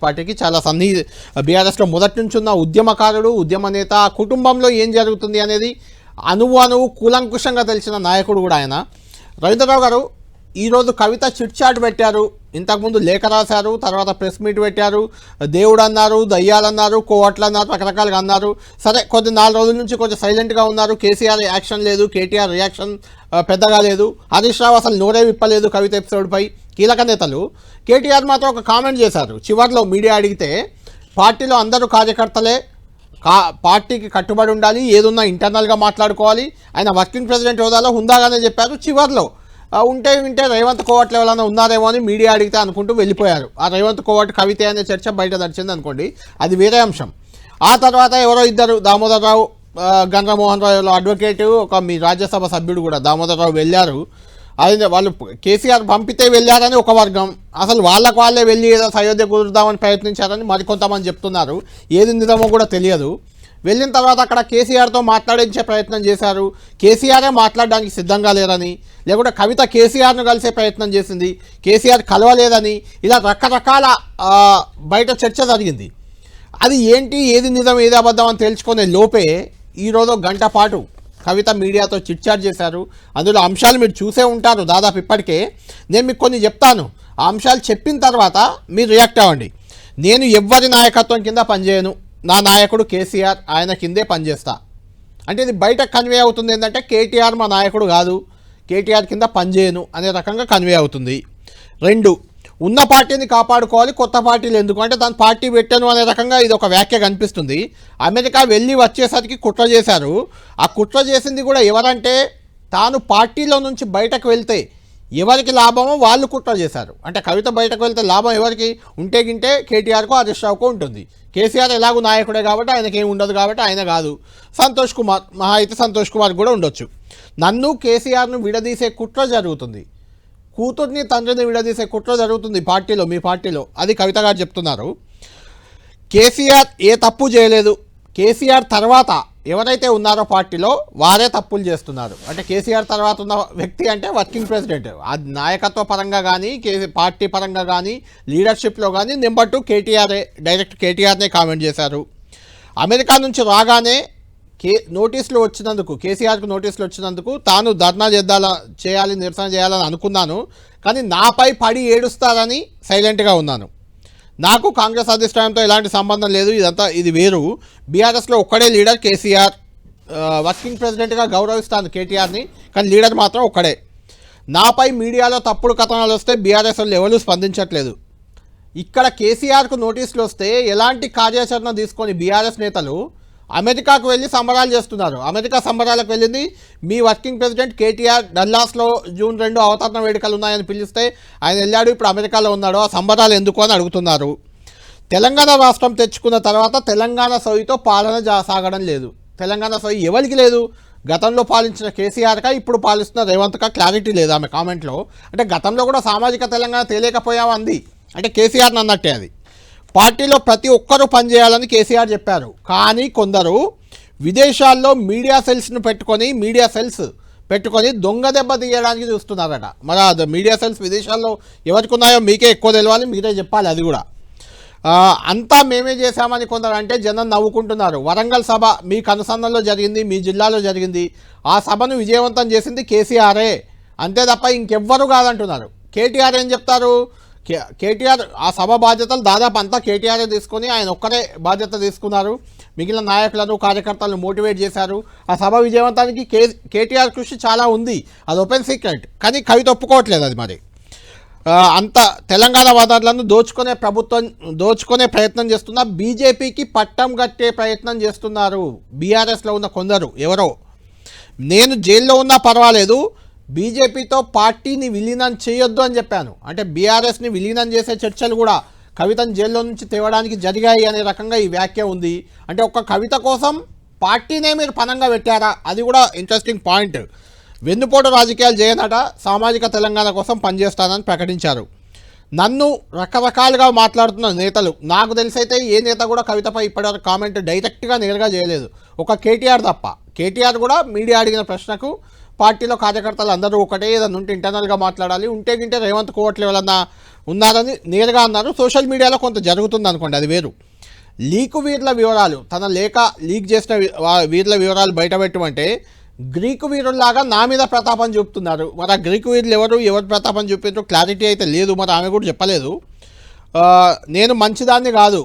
పార్టీకి చాలా బీఆర్ఎస్లో మొదటి నుంచి ఉన్న ఉద్యమకారుడు, ఉద్యమ నేత, కుటుంబంలో ఏం జరుగుతుంది అనేది అణువు కూలంకుషంగా తెలిసిన నాయకుడు కూడా ఆయన. రవీంద్రరావు గారు ఈరోజు కవిత చిట్ చాట్ పెట్టారు, ఇంతకుముందు లేఖ రాశారు, తర్వాత ప్రెస్ మీట్ పెట్టారు, దేవుడు అన్నారు, దయ్యాలు అన్నారు, కోవట్లు అన్నారు, రకరకాలుగా అన్నారు. సరే, కొద్ది 4 రోజుల నుంచి కొంచెం సైలెంట్గా ఉన్నారు. కేసీఆర్ యాక్షన్ లేదు, కేటీఆర్ రియాక్షన్ పెద్దగా లేదు, హరీష్ రావు అసలు నోరే విప్పలేదు కవిత ఎపిసోడ్పై. కీలక నేతలు కేటీఆర్ మాత్రం ఒక కామెంట్ చేశారు. చివర్లో మీడియా అడిగితే పార్టీలో అందరూ కార్యకర్తలే, పార్టీకి కట్టుబడి ఉండాలి, ఏదున్నా ఇంటర్నల్గా మాట్లాడుకోవాలి, ఆయన వర్కింగ్ ప్రెసిడెంట్ హోదాలో హుందాగానే చెప్పారు. చివర్లో వింటే రేవంత్ కోవట్ ఎవరైనా ఉన్నారేమో అని మీడియా అడిగితే అనుకుంటూ వెళ్ళిపోయారు. ఆ రేవంత్ కోవట్ కవిత అనే చర్చ బయట నడిచింది అనుకోండి, అది వేరే అంశం. ఆ తర్వాత ఎవరో ఇద్దరు, దామోదరరావు, గంగమోహన్ రావు అడ్వకేటు, ఒక మీ రాజ్యసభ సభ్యుడు కూడా దామోదరరావు వెళ్ళారు. అది వాళ్ళు కేసీఆర్ పంపితే వెళ్ళారని ఒక వర్గం, అసలు వాళ్ళే వెళ్ళి ఏదో అయోధ్య కుదురుదామని ప్రయత్నించారని మరికొంతమంది చెప్తున్నారు. ఏది నిజమో కూడా తెలియదు. వెళ్ళిన తర్వాత అక్కడ కేసీఆర్తో మాట్లాడించే ప్రయత్నం చేశారు, కేసీఆరే మాట్లాడడానికి సిద్ధంగా లేరని, లేకుంటే కవిత కేసీఆర్ను కలిసే ప్రయత్నం చేసింది, కేసీఆర్ కలవలేదని, ఇలా రకరకాల బయట చర్చ జరిగింది. అది ఏంటి, ఏది నిజం ఏది అబద్ధం అని తెలుసుకునే లోపే ఈరోజు గంట పాటు కవిత మీడియాతో చిట్చాట్ చేశారు. అందులో అంశాలు మీరు చూసే ఉంటారు దాదాపు ఇప్పటికే. నేను మీకు కొన్ని చెప్తాను, ఆ అంశాలు చెప్పిన తర్వాత మీరు రియాక్ట్ అవ్వండి. నేను ఎవ్వరి నాయకత్వం కింద పనిచేయను, నా నాయకుడు కేసీఆర్, ఆయన కిందే పనిచేస్తా అంటే ఇది బయట కన్వే అవుతుంది. ఏంటంటే కేటీఆర్ మా నాయకుడు కాదు, కేటీఆర్ కింద పనిచేయను అనే రకంగా కన్వే అవుతుంది. 2, ఉన్న పార్టీని కాపాడుకోవాలి, కొత్త పార్టీలు ఎందుకు అంటే దాని పార్టీ పెట్టాను అనే రకంగా ఇది ఒక వ్యాఖ్య కనిపిస్తుంది. అమెరికా వెళ్ళి వచ్చేసరికి కుట్ర చేశారు. ఆ కుట్ర చేసింది కూడా ఎవరంటే తాను పార్టీలో నుంచి బయటకు వెళ్తే ఎవరికి లాభమో వాళ్ళు కుట్ర చేశారు. అంటే కవిత బయటకు వెళ్తే లాభం ఎవరికి ఉంటే గింటే కేటీఆర్కు, హరీష్ రావుకు ఉంటుంది. కేసీఆర్ ఎలాగూ నాయకుడే కాబట్టి ఆయనకి ఏమి ఉండదు కాబట్టి ఆయన కాదు. సంతోష్ కుమార్, మహా అయితే సంతోష్ కుమార్ కూడా ఉండొచ్చు. నన్ను కేసీఆర్ను విడదీసే కుట్ర జరుగుతుంది, కూతుర్ని తండ్రిని విడదీసే కుట్ర జరుగుతుంది పార్టీలో, మీ పార్టీలో, అది కవిత గారు చెప్తున్నారు. కేసీఆర్ ఏ తప్పు చేయలేదు, కేసీఆర్ తర్వాత ఎవరైతే ఉన్నారో పార్టీలో వారే తప్పులు చేస్తున్నారు. అంటే కేసీఆర్ తర్వాత ఉన్న వ్యక్తి అంటే వర్కింగ్ ప్రెసిడెంట్, అది నాయకత్వ పరంగా కానీ పార్టీ పరంగా కానీ లీడర్షిప్లో కానీ నెంబర్ 2 కేటీఆర్ఏ, డైరెక్ట్ కేటీఆర్నే కామెంట్ చేశారు. అమెరికా నుంచి రాగానే నోటీసులు వచ్చినందుకు, కేసీఆర్కు నోటీసులు వచ్చినందుకు తాను ధర్నా చేయాలి, నిరసన చేయాలని అనుకున్నాను, కానీ నాపై పడి ఏడుస్తారని సైలెంట్గా ఉన్నాను. నాకు కాంగ్రెస్ అధిష్టానంతో ఎలాంటి సంబంధం లేదు, ఇది వేరు. బీఆర్ఎస్లో ఒక్కడే లీడర్ కేసీఆర్, వర్కింగ్ ప్రెసిడెంట్గా గౌరవిస్తాను కేటీఆర్ని, కానీ లీడర్ మాత్రం ఒక్కడే. నాపై మీడియాలో తప్పుడు కథనాలు వస్తే బీఆర్ఎస్ వాళ్ళు ఎవరు స్పందించట్లేదు. ఇక్కడ కేసీఆర్కు నోటీసులు వస్తే ఎలాంటి కార్యాచరణ తీసుకొని బీఆర్ఎస్ నేతలు అమెరికాకు వెళ్ళి సంబరాలు చేస్తున్నారు. అమెరికా సంబరాలకు వెళ్ళింది మీ వర్కింగ్ ప్రెసిడెంట్ కేటీఆర్. డల్లాస్లో జూన్ 2 అవతరణ వేడుకలు ఉన్నాయని పిలిస్తే ఆయన వెళ్ళాడు, ఇప్పుడు అమెరికాలో ఉన్నాడు, ఆ సంబరాలు ఎందుకు అని అడుగుతున్నారు. తెలంగాణ రాష్ట్రం తెచ్చుకున్న తర్వాత తెలంగాణ సొయ్యితో పాలన సాగడం లేదు. తెలంగాణ సొయ్యి ఎవరికి లేదు, గతంలో పాలించిన కేసీఆర్గా ఇప్పుడు పాలిస్తున్న రేవంత్గా క్లారిటీ లేదు ఆమె కామెంట్లో. అంటే గతంలో కూడా సామాజిక తెలంగాణ తేలేకపోయావా అంది, అంటే కేసీఆర్ని అన్నట్టే అది. పార్టీలో ప్రతి ఒక్కరూ పనిచేయాలని కేసీఆర్ చెప్పారు, కానీ కొందరు విదేశాల్లో మీడియా సెల్స్ పెట్టుకొని దొంగ దెబ్బ తీయడానికి చూస్తున్నారట. మరి అది మీడియా సెల్స్ విదేశాల్లో ఎవరికి ఉన్నాయో మీకే ఎక్కువ తెలియాలి, మీరే చెప్పాలి. అది కూడా అంతా మేమే చేశామని కొందరు అంటే జనం నవ్వుకుంటున్నారు. వరంగల్ సభ మీకు అనుసంధానంలో జరిగింది, మీ జిల్లాలో జరిగింది, ఆ సభను విజయవంతం చేసింది కేసీఆరే, అంతే తప్ప ఇంకెవ్వరు కాదంటున్నారు. కేటీఆర్ ఏం చెప్తారు, కేటీఆర్ ఆ సభ బాధ్యతలు దాదాపు అంతా కేటీఆర్ఏ తీసుకొని ఆయన ఒక్కరే బాధ్యత తీసుకున్నారు, మిగిలిన నాయకులను కార్యకర్తలను మోటివేట్ చేశారు. ఆ సభ విజయవంతానికి కేటీఆర్ కృషి చాలా ఉంది, అది ఓపెన్ సీక్రెట్, కానీ కవిత ఒప్పుకోవట్లేదు. అది మరి అంత తెలంగాణ వనరులను దోచుకునే ప్రయత్నం చేస్తున్న బీజేపీకి పట్టం కట్టే ప్రయత్నం చేస్తున్నారు బీఆర్ఎస్లో ఉన్న కొందరు. ఎవరో నేను జైల్లో ఉన్నా పర్వాలేదు, బీజేపీతో పార్టీని విలీనం చేయొద్దు అని చెప్పాను. అంటే బీఆర్ఎస్ని విలీనం చేసే చర్చలు కూడా కవితను జైల్లో నుంచి తేవడానికి జరిగాయి అనే రకంగా ఈ వ్యాఖ్య ఉంది. అంటే ఒక్క కవిత కోసం పార్టీనే మీరు పనంగా పెట్టారా, అది కూడా ఇంట్రెస్టింగ్ పాయింట్. వెన్నుపోటు రాజకీయాలు చేయనట, సామాజిక తెలంగాణ కోసం పనిచేస్తానని ప్రకటించారు. నన్ను రకరకాలుగా మాట్లాడుతున్న నేతలు, నాకు తెలిసైతే ఏ నేత కూడా కవితపై ఇప్పటివరకు కామెంట్ డైరెక్ట్గా నేరుగా చేయలేదు, ఒక కేటీఆర్ తప్ప. కేటీఆర్ కూడా మీడియా అడిగిన ప్రశ్నకు పార్టీలో కార్యకర్తలు అందరూ ఒకటే, ఏదన్నా ఉంటే ఇంటర్నల్గా మాట్లాడాలి, ఉంటే గింటే రేవంత్ కోవట్లు ఎవరన్నా ఉన్నారని నేరుగా అన్నారు. సోషల్ మీడియాలో కొంత జరుగుతుంది అనుకోండి, అది వేరు. లీకు వీరుల వివరాలు, తన లేఖ లీక్ చేసిన వీరుల వివరాలు బయటపెట్టమంటే గ్రీకు వీరుల్లాగా నా మీద ప్రతాపం చూపుతున్నారు. మరి ఆ గ్రీకు వీరులు ఎవరు ప్రతాపం చూపించారు క్లారిటీ అయితే లేదు. మరి ఆమె కూడా చెప్పలేదు. నేను మంచిదాన్ని కాదు,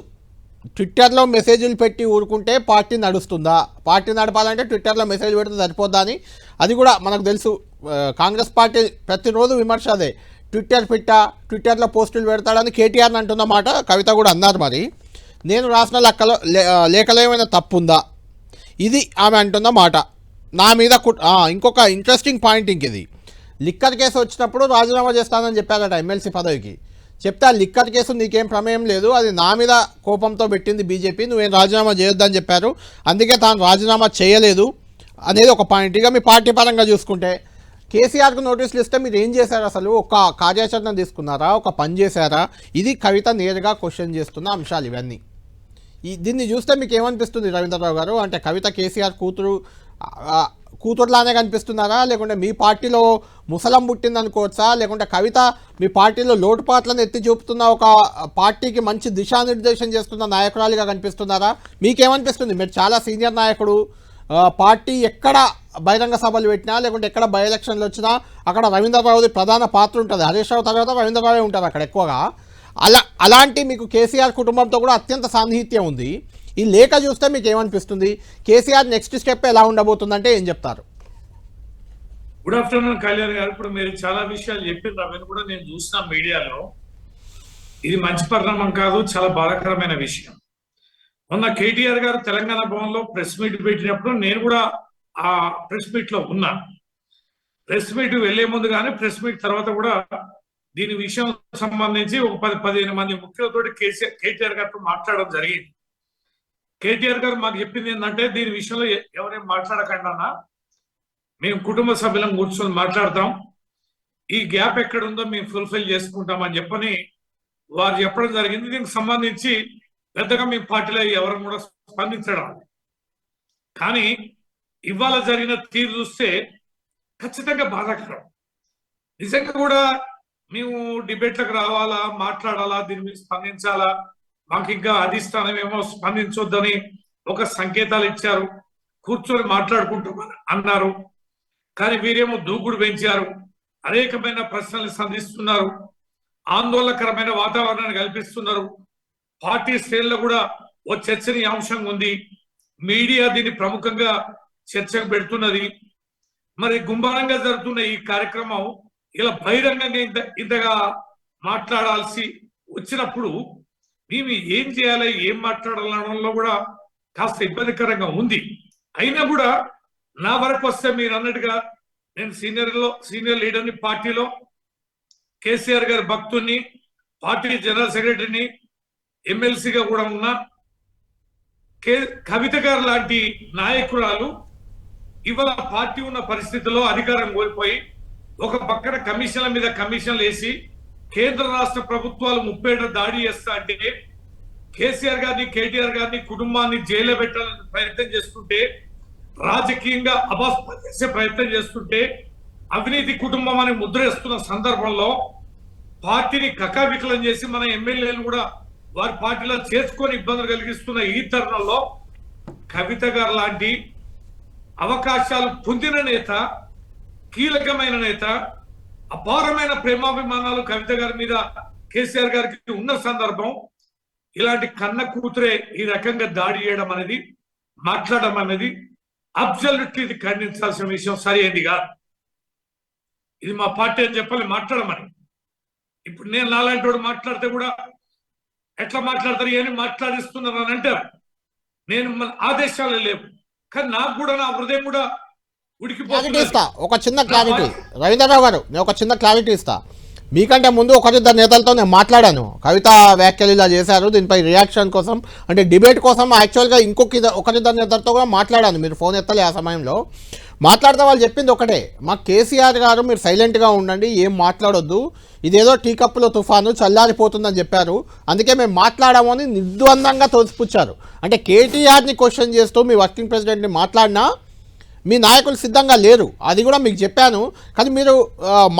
ట్విట్టర్లో మెసేజ్లు పెట్టి ఊరుకుంటే పార్టీ నడుస్తుందా? పార్టీ నడపాలంటే ట్విట్టర్లో మెసేజ్ పెడితే సరిపోద్దా అని, అది కూడా మనకు తెలుసు. కాంగ్రెస్ పార్టీ ప్రతిరోజు విమర్శ అదే, ట్విట్టర్లో పోస్టులు పెడతాడని కేటీఆర్ని అంటున్నమాట కవిత కూడా అన్నారు. మరి నేను రాసిన లేఖలో ఏమైనా తప్పు ఉందా? ఇది ఆమె అంటున్న మాట. నా మీద ఇంకొక ఇంట్రెస్టింగ్ పాయింట్ ఇది, లిక్కర్ కేసు వచ్చినప్పుడు రాజీనామా చేస్తానని చెప్పారట ఎమ్మెల్సీ పదవికి. చెప్తే ఆ లిక్కర్ కేసు నీకేం ప్రమేయం లేదు, అది నా మీద కోపంతో పెట్టింది బీజేపీ, నువ్వేం రాజీనామా చేయొద్దని చెప్పారు, అందుకే తాను రాజీనామా చేయలేదు అనేది ఒక పాయింట్. ఇక మీ పార్టీ పరంగా చూసుకుంటే కేసీఆర్కు నోటీసులు ఇస్తే మీరు ఏం చేశారు? అసలు ఒక కార్యాచరణ తీసుకున్నారా? ఒక పని చేశారా? ఇది కవిత నేరుగా క్వశ్చన్ చేస్తున్న అంశాలు ఇవన్నీ. దీన్ని చూస్తే మీకు ఏమనిపిస్తుంది రవీంద్రరావు గారు? అంటే కవిత కేసీఆర్ కూతురులానే కనిపిస్తున్నారా, లేకుంటే మీ పార్టీలో ముసలం పుట్టింది అనుకోవచ్చా, లేకుంటే కవిత మీ పార్టీలో లోటుపాట్లను ఎత్తి చూపుతున్న ఒక పార్టీకి మంచి దిశానిర్దేశం చేస్తున్న నాయకురాలిగా కనిపిస్తున్నారా? మీకేమనిపిస్తుంది? మీరు చాలా సీనియర్ నాయకుడు, పార్టీ ఎక్కడ బహిరంగ సభలు పెట్టినా లేకుంటే ఎక్కడ బై ఎలక్షన్లు వచ్చినా అక్కడ రవీంద్రరావుది ప్రధాన పాత్ర ఉంటుంది. హరీష్ రావు తర్వాత రవీంద్రరావే ఉంటారు అక్కడ ఎక్కువగా. అలాంటి మీకు కేసీఆర్ కుటుంబంతో కూడా అత్యంత సాన్నిహిత్యం ఉంది. ఈ లేఖ చూస్తే మీకు ఏమనిపిస్తుంది? కేసీఆర్ నెక్స్ట్ స్టెప్ ఎలా ఉండబోతుందంటే ఏం చెప్తారు? గుడ్ ఆఫ్టర్నూన్ కళ్యాణ్ గారు. ఇప్పుడు మీరు చాలా విషయాలు చెప్పారు, అవన్నీ కూడా నేను చూసిన మీడియాలో. ఇది మంచి పరిణామం కాదు, చాలా బాధాకరమైన విషయం. మొన్న కేటీఆర్ గారు తెలంగాణ భవన్లో ప్రెస్ మీట్ పెట్టినప్పుడు నేను కూడా ఆ ప్రెస్ మీట్ లో ఉన్నా. ప్రెస్ మీట్ వెళ్లే ముందు కానీ ప్రెస్ మీట్ తర్వాత కూడా దీని విషయం సంబంధించి ఒక 10-15 మంది ముఖ్యులతోటి కేటీఆర్ గారితో మాట్లాడడం జరిగింది. కేటీఆర్ గారు మాకు చెప్పింది ఏంటంటే, దీని విషయంలో ఎవరేం మాట్లాడకండి అన్న, మేము కుటుంబ సభ్యులను కూర్చొని మాట్లాడతాం, ఈ గ్యాప్ ఎక్కడ ఉందో మేము ఫుల్ఫిల్ చేసుకుంటామని చెప్పని వారు చెప్పడం జరిగింది. దీనికి సంబంధించి పెద్దగా మీ పార్టీలో ఎవరు కూడా స్పందించడం. కానీ ఇవాళ జరిగిన తీరు చూస్తే ఖచ్చితంగా బాధాకరం. నిజంగా కూడా మేము డిబేట్లకు రావాలా, మాట్లాడాలా, దీని మీద స్పందించాలా, మాకు ఇంకా అధిష్టానం ఏమో స్పందించొద్దని ఒక సంకేతాలు ఇచ్చారు, కూర్చొని మాట్లాడుకుంటామని అన్నారు. కానీ వీరేమో దూకుడు పెంచారు, అనేకమైన ప్రశ్నలు సంధిస్తున్నారు, ఆందోళనకరమైన వాతావరణాన్ని కల్పిస్తున్నారు. పార్టీ శ్రేణుల్లో కూడా ఓ చర్చనీయాంశంగా ఉంది. మీడియా దీన్ని ప్రముఖంగా చర్చకు పెడుతున్నది. మరి గుంభనంగా జరుగుతున్న ఈ కార్యక్రమం ఇలా బహిరంగంగా ఇంతగా మాట్లాడాల్సి వచ్చినప్పుడు మేము ఏం చేయాలి, ఏం మాట్లాడాలనడంలో కూడా కాస్త ఇబ్బందికరంగా ఉంది. అయినా కూడా నా వరకు వస్తే మీరు అన్నట్టుగా నేను సీనియర్ లీడర్ని, పార్టీలో కేసీఆర్ గారి భక్తుని, పార్టీ జనరల్ సెక్రటరీని, ఎమ్మెల్సీగా కూడా ఉన్న కవిత గారు లాంటి నాయకురాలు ఇవాళ పార్టీ ఉన్న పరిస్థితుల్లో అధికారం కోల్పోయి ఒక పక్కన కమిషన్ల మీద కమిషన్లు వేసి కేంద్ర రాష్ట్ర ప్రభుత్వాలు 30 ఏళ్ల దాడి చేస్తా అంటే కేసీఆర్ గారిని, కేటీఆర్ గారిని, కుటుంబాన్ని జైల్లో పెట్టాలని ప్రయత్నం చేస్తుంటే, రాజకీయంగా అభాస్పాలు చేసే ప్రయత్నం చేస్తుంటే, అవినీతి కుటుంబం అని ముద్రేస్తున్న సందర్భంలో పార్టీని కకావికలం చేసి మన ఎమ్మెల్యేలు కూడా వారి పార్టీలో చేసుకొని ఇబ్బందులు కలిగిస్తున్న ఈ తరుణంలో కవిత గారు లాంటి అవకాశాలు పొందిన నేత, కీలకమైన నేత, అపారమైన ప్రేమాభిమానాలు కవిత గారి మీద కేసీఆర్ గారికి ఉన్న సందర్భం, ఇలాంటి కన్న కూతురే ఈ రకంగా దాడి చేయడం అనేది, మాట్లాడడం అనేది అబ్సల్యూట్లీ ఇది ఖండించాల్సిన విషయం, సరైనది కాదు. ఇది మా పార్టీ అని చెప్పాలి మాట్లాడమని. ఇప్పుడు నేను నాలాంటి వాడు మాట్లాడితే కూడా ఎట్లా మాట్లాడతారు అని మాట్లాడిస్తున్నారు అని అంటారు. నేను ఆదేశాలు లేవు, కానీ నాకు కూడా నా హృదయం కూడా క్లారిటీ ఇస్తా. ఒక చిన్న క్లారిటీ రవీంద్రరావు గారు, నేను ఒక చిన్న క్లారిటీ ఇస్తా. మీకంటే ముందు ఒకరిద్దరు నేతలతో నేను మాట్లాడాను. కవిత వ్యాఖ్యలు ఇలా చేశారు, దీనిపై రియాక్షన్ కోసం, అంటే డిబేట్ కోసం యాక్చువల్గా ఒకరిద్దరు నేతలతో కూడా మాట్లాడాను. మీరు ఫోన్ ఎత్తలే ఆ సమయంలో. మాట్లాడితే వాళ్ళు చెప్పింది ఒకటే, మాకు కేసీఆర్ గారు మీరు సైలెంట్గా ఉండండి, ఏం మాట్లాడొద్దు, ఇదేదో టీ కప్పులో తుఫాను చల్లారిపోతుందని చెప్పారు, అందుకే మేము మాట్లాడామని నిర్ద్వందంగా తోసిపుచ్చారు. అంటే కేటీఆర్ని క్వశ్చన్ చేస్తూ మీ వర్కింగ్ ప్రెసిడెంట్ని మాట్లాడినా మీ నాయకులు సిద్ధంగా లేరు, అది కూడా మీకు చెప్పాను. కానీ మీరు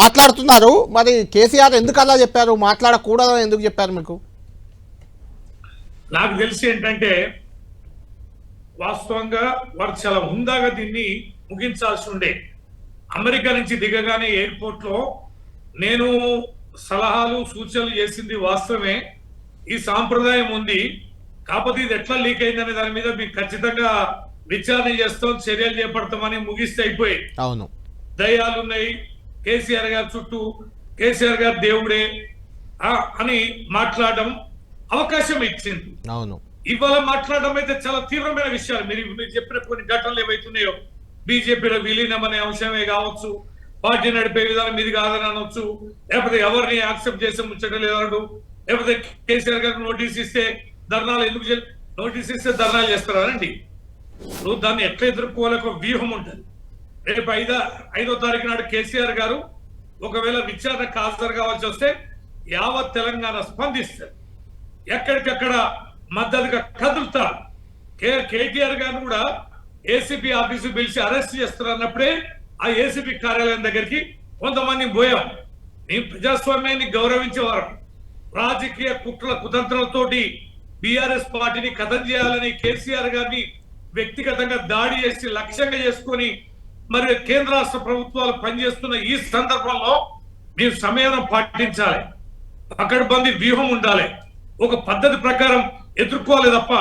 మాట్లాడుతున్నారు. మరి కేసీఆర్ ఎందుకు అలా చెప్పారు, మాట్లాడకూడదని ఎందుకు చెప్పారు మీకు? నాకు తెలిసి ఏంటంటే వాస్తవంగా వారు చాలా హుందాగా దీన్ని ముగించాల్సి ఉండే. అమెరికా నుంచి దిగగానే ఎయిర్పోర్ట్ లో నేను సలహాలు సూచనలు చేసింది వాస్తవమే. ఈ సాంప్రదాయం ఉంది, కాకపోతే ఇది ఎట్లా లీక్ అయిందనే దాని మీద మీకు ఖచ్చితంగా విచారణ చేస్తాం, చర్యలు చేపడతామని ముగిస్తే అయిపోయి. అవును, దయ్యాలు ఉన్నాయి కేసీఆర్ గారి చుట్టూ, కేసీఆర్ గారు దేవుడే అని మాట్లాడడం అవకాశం ఇచ్చింది. అవును, ఇవాళ మాట్లాడడం అయితే చాలా తీవ్రమైన విషయాలు. మీరు చెప్పిన కొన్ని ఘటనలు ఏవైతున్నాయో, బీజేపీలో విలీనం అనే అంశమే కావచ్చు, పార్టీ నడిపే విధానం ఇది కాదని అనొచ్చు, లేకపోతే ఎవరిని యాక్సెప్ట్ చేసే ముచ్చటలేదు, లేకపోతే కేసీఆర్ గారికి నోటీస్ ఇస్తే ధర్నాలు ఎందుకు నోటీస్ ఇస్తే ధర్నాలు చేస్తారండి. ఇప్పుడు దాన్ని ఎట్లా ఎదుర్కోవాలి, ఒక వ్యూహం ఉంటుంది. రేపు 5వ తారీఖు నాడు కేసీఆర్ గారు ఒకవేళ విచారణకు హాజరు కావాల్సి వస్తే యావత్ తెలంగాణ స్పందిస్తారు, ఎక్కడికక్కడ మద్దతుగా కదులుతారు. కేటీఆర్ గారు కూడా ఏసీపీ ఆఫీసు పిలిచి అరెస్ట్ చేస్తారు అన్నప్పుడే ఆ ఏసీపీ కార్యాలయం దగ్గరికి కొంతమంది పోయాం. మేము ప్రజాస్వామ్యాన్ని గౌరవించేవారు. రాజకీయ కుతంత్రాలతోటి బీఆర్ఎస్ పార్టీని కథం చేయాలని కేసీఆర్ గారిని వ్యక్తిగతంగా దాడి చేసి లక్ష్యంగా చేసుకొని మరి కేంద్ర రాష్ట్ర ప్రభుత్వాలు పనిచేస్తున్న ఈ సందర్భంలో మీరు సమయం పాటించాలి, పకడ్బందీ వ్యూహం ఉండాలి, ఒక పద్ధతి ప్రకారం ఎదుర్కోవాలి తప్ప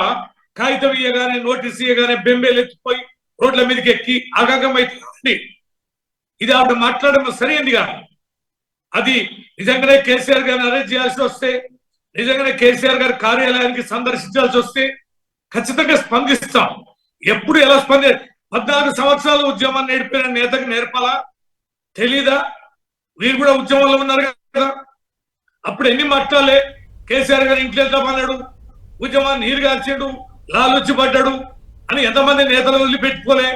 కాగితం ఇయ్యగానే నోటీస్ ఇయ్యగానే బెంబేలు ఎత్తిపోయి రోడ్ల మీదకి ఎక్కి ఆగమైతుంది. ఇది ఆవిడ మాట్లాడడం సరైనది కాదు. అది నిజంగానే కేసీఆర్ గారిని అరెస్ట్ చేయాల్సి వస్తే, నిజంగానే కేసీఆర్ గారి కార్యాలయానికి సందర్శించాల్సి వస్తే ఖచ్చితంగా స్పందిస్తాం. ఎప్పుడు ఎలా 14 సంవత్సరాలు ఉద్యమాన్ని నేర్పిన నేతకు నేర్పాలా తెలీదా? వీరు కూడా ఉద్యమంలో ఉన్నారు కదా, అప్పుడు ఎన్ని మాట్లాడలే. కేసీఆర్ గారు ఇంట్లో వెళ్తామన్నాడు, ఉద్యమాన్ని నీరు గాల్చాడు, లాలొచ్చి పడ్డాడు అని ఎంతమంది నేతలు వదిలిపెట్టుకోలే,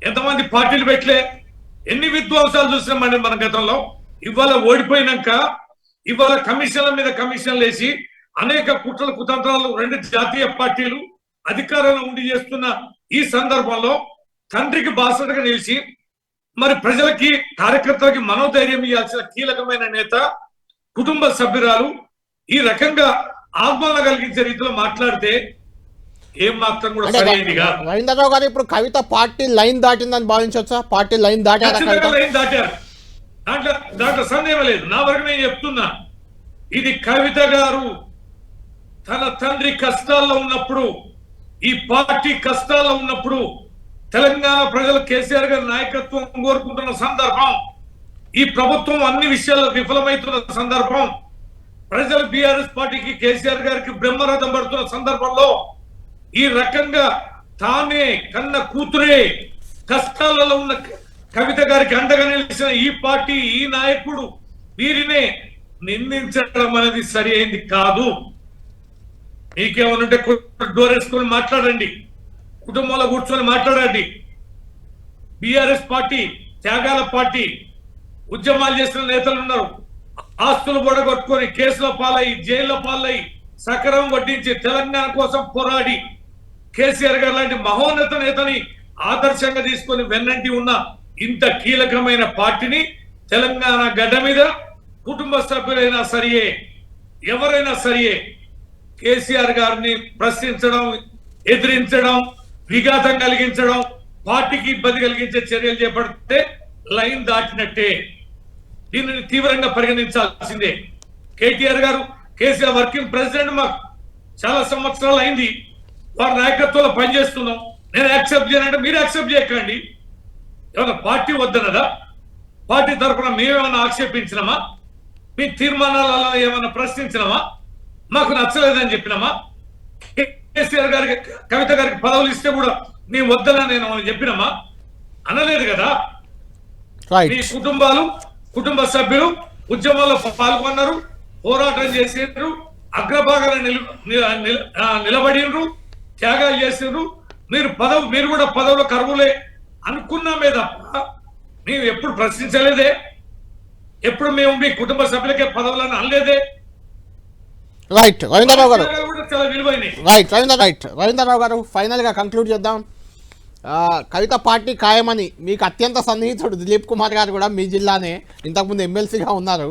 ఎంతమంది పార్టీలు పెట్టలే, ఎన్ని విధ్వంసాలు చూసినామండి మన గతంలో. ఇవాళ ఓడిపోయినాక ఇవాళ కమిషన్ల మీద కమిషన్లు వేసి అనేక కుట్రల కుతంత్రాలు 2 జాతీయ పార్టీలు అధికారంలో ఉండి చేస్తున్న ఈ సందర్భంలో తండ్రికి బాసటగా నిలిచి మరి ప్రజలకి కార్యకర్తలకి మనోధైర్యం ఇవ్వాల్సిన కీలకమైన నేత, కుటుంబ సభ్యురాలు ఈ రకంగా ఆందోళన కలిగించే రీతిలో మాట్లాడితే ఏం మాత్రం కూడా సరైనదిగా. రవీంద్రరావు గారు, ఇప్పుడు కవిత పార్టీ లైన్ దాటిందని భావించవచ్చా? పార్టీ లైన్ దాటారు, లైన్ దాటారు, దాంట్లో సందేహం లేదు. నా వరకు నేను చెప్తున్నా, ఇది కవిత గారు తన తండ్రి కష్టాల్లో ఉన్నప్పుడు, ఈ పార్టీ కష్టాల్లో ఉన్నప్పుడు, తెలంగాణ ప్రజలు కేసీఆర్ గారి నాయకత్వం కోరుకుంటున్న సందర్భం, ఈ ప్రభుత్వం అన్ని విషయాల్లో విఫలమవుతున్న సందర్భం, ప్రజలు బీఆర్ఎస్ పార్టీకి కేసీఆర్ గారికి బ్రహ్మరథం పడుతున్న సందర్భంలో ఈ రకంగా తానే కన్న కూతురే కష్టాలలో ఉన్న కవిత గారికి అండగా నిలిచిన ఈ పార్టీ, ఈ నాయకుడు వీరినే నిందించడం అనేది సరి అయింది కాదు. మీకేమనుంటే డోర్ వేసుకొని మాట్లాడండి, కుటుంబంలో కూర్చొని మాట్లాడండి. బీఆర్ఎస్ పార్టీ త్యాగాల పార్టీ, ఉద్యమాలు చేసిన నేతలు ఉన్నారు. ఆస్తులు బొడగొట్టుకొని కేసుల పాలై, జైళ్ల పాలై, సకరం వడ్డించి తెలంగాణ కోసం పోరాడి కేసీఆర్ గారు లాంటి మహోన్నత నేతని ఆదర్శంగా తీసుకొని వెన్నంటి ఉన్న ఇంత కీలకమైన పార్టీని తెలంగాణ గడ్డ మీద కుటుంబ సభ్యులైనా సరియే, ఎవరైనా సరియే, కేసీఆర్ గారిని ప్రశ్నించడం, ఎదిరించడం, విఘాతం కలిగించడం, పార్టీకి ఇబ్బంది కలిగించే చర్యలు చేపడితే లైన్ దాటినట్టే. దీనిని తీవ్రంగా పరిగణించాల్సిందే. కేటీఆర్ గారు, కేసీఆర్ వర్కింగ్ ప్రెసిడెంట్, మాకు చాలా సంవత్సరాలు అయింది, వారి నాయకత్వంలో పనిచేస్తున్నాం. నేను యాక్సెప్ట్ చేయనంటే మీరు యాక్సెప్ట్ చేయకండి. ఏమన్నా పార్టీ వద్దనదా? పార్టీ తరఫున మేమేమన్నా ఆక్షేపించినామా? మీ తీర్మానాలలో ఏమన్నా ప్రశ్నించినామా? మాకు నచ్చలేదని చెప్పినామా? కేసీఆర్ గారికి, కవిత గారికి పదవులు ఇస్తే కూడా మేము వద్దన నేను చెప్పినామా? అనలేదు కదా. మీ కుటుంబాలు, కుటుంబ సభ్యులు ఉద్యమంలో పాల్గొన్నారు, పోరాటం చేసిండ్రు, అగ్రభాగాన నిలబడినరు, త్యాగాలు చేసిండ్రు. మీరు కూడా పదవుల కరువులే అనుకున్నామే తప్ప మేము ఎప్పుడు ప్రశ్నించలేదే, ఎప్పుడు మేము మీ కుటుంబ సభ్యులకే పదవులను అనలేదే. రైట్ రవీంద్రరావు గారు, చాలా విలువైనవి. రవీంద్రరావు గారు, ఫైనల్ గా కంక్లూడ్ చేద్దాం. కవిత పార్టీ ఖాయమని మీకు అత్యంత సన్నిహితుడు దిలీప్ కుమార్ గారు కూడా మీ జిల్లానే ఇంతకుముందు ఎమ్మెల్సీగా ఉన్నారు.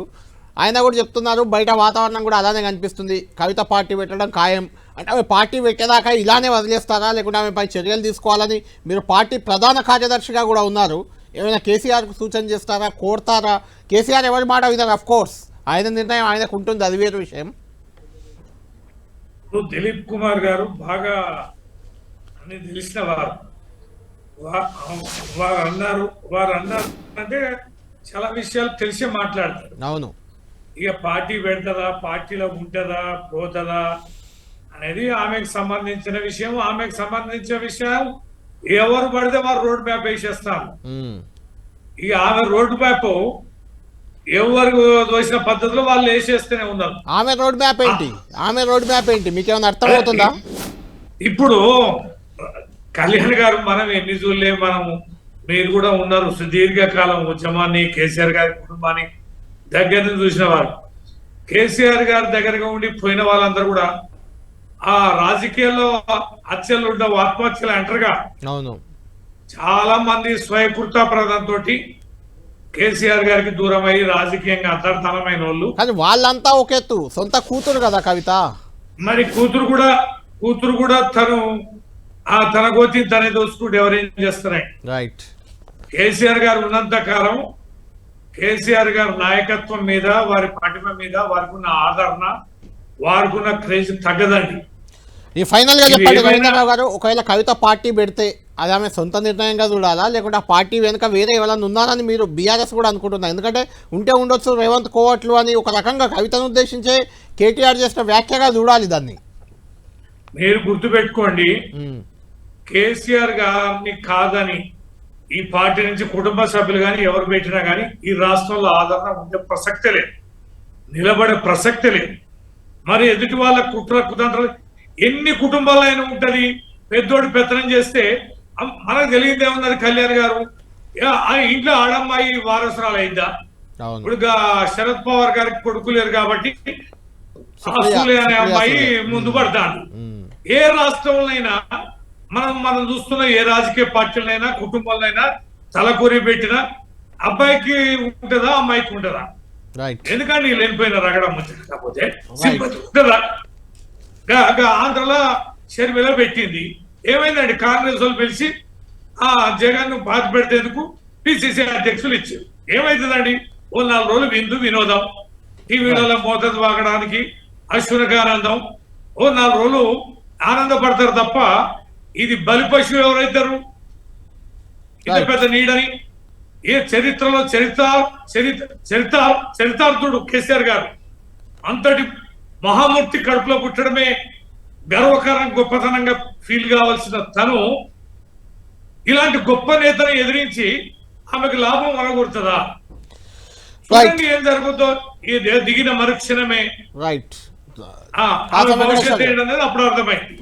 ఆయన కూడా చెప్తున్నారు బయట వాతావరణం కూడా అలానే కనిపిస్తుంది, కవిత పార్టీ పెట్టడం ఖాయం అంటే ఆమె పార్టీ పెట్టేదాకా ఇలానే వదిలేస్తారా లేకుంటే ఆమెపై చర్యలు తీసుకోవాలని మీరు పార్టీ ప్రధాన కార్యదర్శిగా కూడా ఉన్నారు. ఏమైనా కేసీఆర్కు సూచన చేస్తారా, కోరుతారా? కేసీఆర్ ఎవరి మాట విన్నారు, అఫ్ కోర్స్ ఆయన నిర్ణయం ఆయనకు ఉంటుంది, అది వేరే విషయం. ఇప్పుడు దిలీప్ కుమార్ గారు బాగా అని తెలిసిన వారు అన్నారు అంటే చాలా విషయాలు తెలిసే మాట్లాడతారు. అవును, ఇక పార్టీ పెడతదా, పార్టీలో ఉంటుందా, పోతుందా అనేది ఆమెకు సంబంధించిన విషయం. ఆమెకు సంబంధించిన విషయాలు ఎవరు పడితే వారు రోడ్ మ్యాప్ వేసేస్తాను. ఇక ఆమె రోడ్ మ్యాప్ ఎవరు దోసిన పద్ధతిలో వాళ్ళు వేసేస్తూనే ఉన్నారు. ఆమె రోడ్ మ్యాప్ ఏంటి, ఆమె రోడ్ మ్యాప్ ఏంటి మీకేమైనా అర్థమవుతుందా? ఇప్పుడు కళ్యాణ్ గారు మనం ఎన్ని చూడలే, మనము మీరు కూడా ఉన్నారు సుదీర్ఘకాలం ఉద్యమాన్ని, కేసీఆర్ గారి కుటుంబాన్ని దగ్గర నుంచి చూసిన వారు. కేసీఆర్ గారి దగ్గరగా ఉండి పోయిన వాళ్ళందరూ కూడా ఆ రాజకీయాల్లో హత్యలు ఉండవు, ఆత్మహత్యలు అంటారుగా. అవును, చాలా మంది స్వయకృత ప్రదంతో కేసీఆర్ గారికి దూరం అయ్యి రాజకీయంగా అంతర్ధానమైన వాళ్ళు. కానీ వాళ్ళంతా ఒక ఎత్తు, సొంత కూతురు కదా కవిత. మరి కూతురు కూడా తన గోతి తనే దోసుకుంటూ ఎవరేం చేస్తున్నాయి. రైట్. కేసీఆర్ గారు ఉన్నంత కాలం కేసీఆర్ గారి నాయకత్వం మీద, వారి పటిమ మీద వారికి ఉన్న ఆదరణ, వారికి ఉన్న క్రేజ్ తగ్గదండి. ఈ ఫైనల్ గా చెప్పండి రవీంద్రరావు గారు, ఒకవేళ కవిత పార్టీ పెడితే అది ఆమె సొంత నిర్ణయంగా చూడాలా లేకుంటే ఆ పార్టీ వెనుక వేరే ఎవరైనా ఉన్నారని మీరు బీఆర్ఎస్ కూడా అనుకుంటున్నారు? ఎందుకంటే ఉంటే ఉండొచ్చు రేవంత్ కోవట్లు అని ఒక రకంగా కవితను ఉద్దేశించే కేటీఆర్ చేసిన వ్యాఖ్యగా చూడాలి దాన్ని. మీరు గుర్తుపెట్టుకోండి, కేసీఆర్ గారిని కాదని ఈ పార్టీ నుంచి కుటుంబ సభ్యులు కానీ ఎవరు పెట్టినా కానీ ఈ రాష్ట్రంలో ఆదరణ ఉండే ప్రసక్తే లేదు, నిలబడే ప్రసక్తే లేదు. మరి ఎదుటి వాళ్ళ కుట్ర కుతంత్రాలు ఎన్ని కుటుంబాల్లో అయినా ఉంటది. పెద్దోడు పెత్తనం చేస్తే మనకు తెలియదు ఏమన్నది. కళ్యాణ్ గారు ఆ ఇంట్లో ఆడమ్మాయి వారసురాలు అయిందా? ఇప్పుడు శరద్ పవార్ గారికి కొడుకు లేరు కాబట్టి అసూలే అనే అమ్మాయి ముందు పడతాను. ఏ రాష్ట్రంలోనైనా మనం చూస్తున్న ఏ రాజకీయ పార్టీలైనా కుటుంబాలైనా తలకూరి పెట్టిన అబ్బాయికి ఉంటుందా, అమ్మాయికి ఉంటుందా? ఎందుకంటే లేనిపోయిన రగడం కాకపోతే ఉంటుందా? ఆంధ్రలో షర్మిల పెట్టింది, ఏమైందండి? కాంగ్రెస్ వాళ్ళు పిలిచి జగన్ బాధ పెడితేందుకు పిసిసి అధ్యక్షులు ఇచ్చారు. ఏమైతుందండి? ఓ 4 రోజులు విందు వినోదం, టీవీలలో మోతది వాగడానికి అశ్వనకానందం, ఓ 4 రోజులు ఆనందపడతారు తప్ప ఇది బలిపశువు ఎవరైతారు? ఇంత పెద్ద నీడని ఏ చరిత్రలో చరితార్థుడు కేసీఆర్ గారు అంతటి మహామూర్తి కడుపులో పుట్టడమే గర్వకారం, గొప్పతనంగా ఫీల్ కావాల్సిన తను ఇలాంటి గొప్ప నేతను ఎదిరించి ఆమెకు లాభం వనగొడుతుందా? ఏం జరుగుతుందో ఈ దిగిన మరుక్షణమే రైట్ భవిష్యత్తు ఏంటనేది అప్పుడు అర్థమైంది.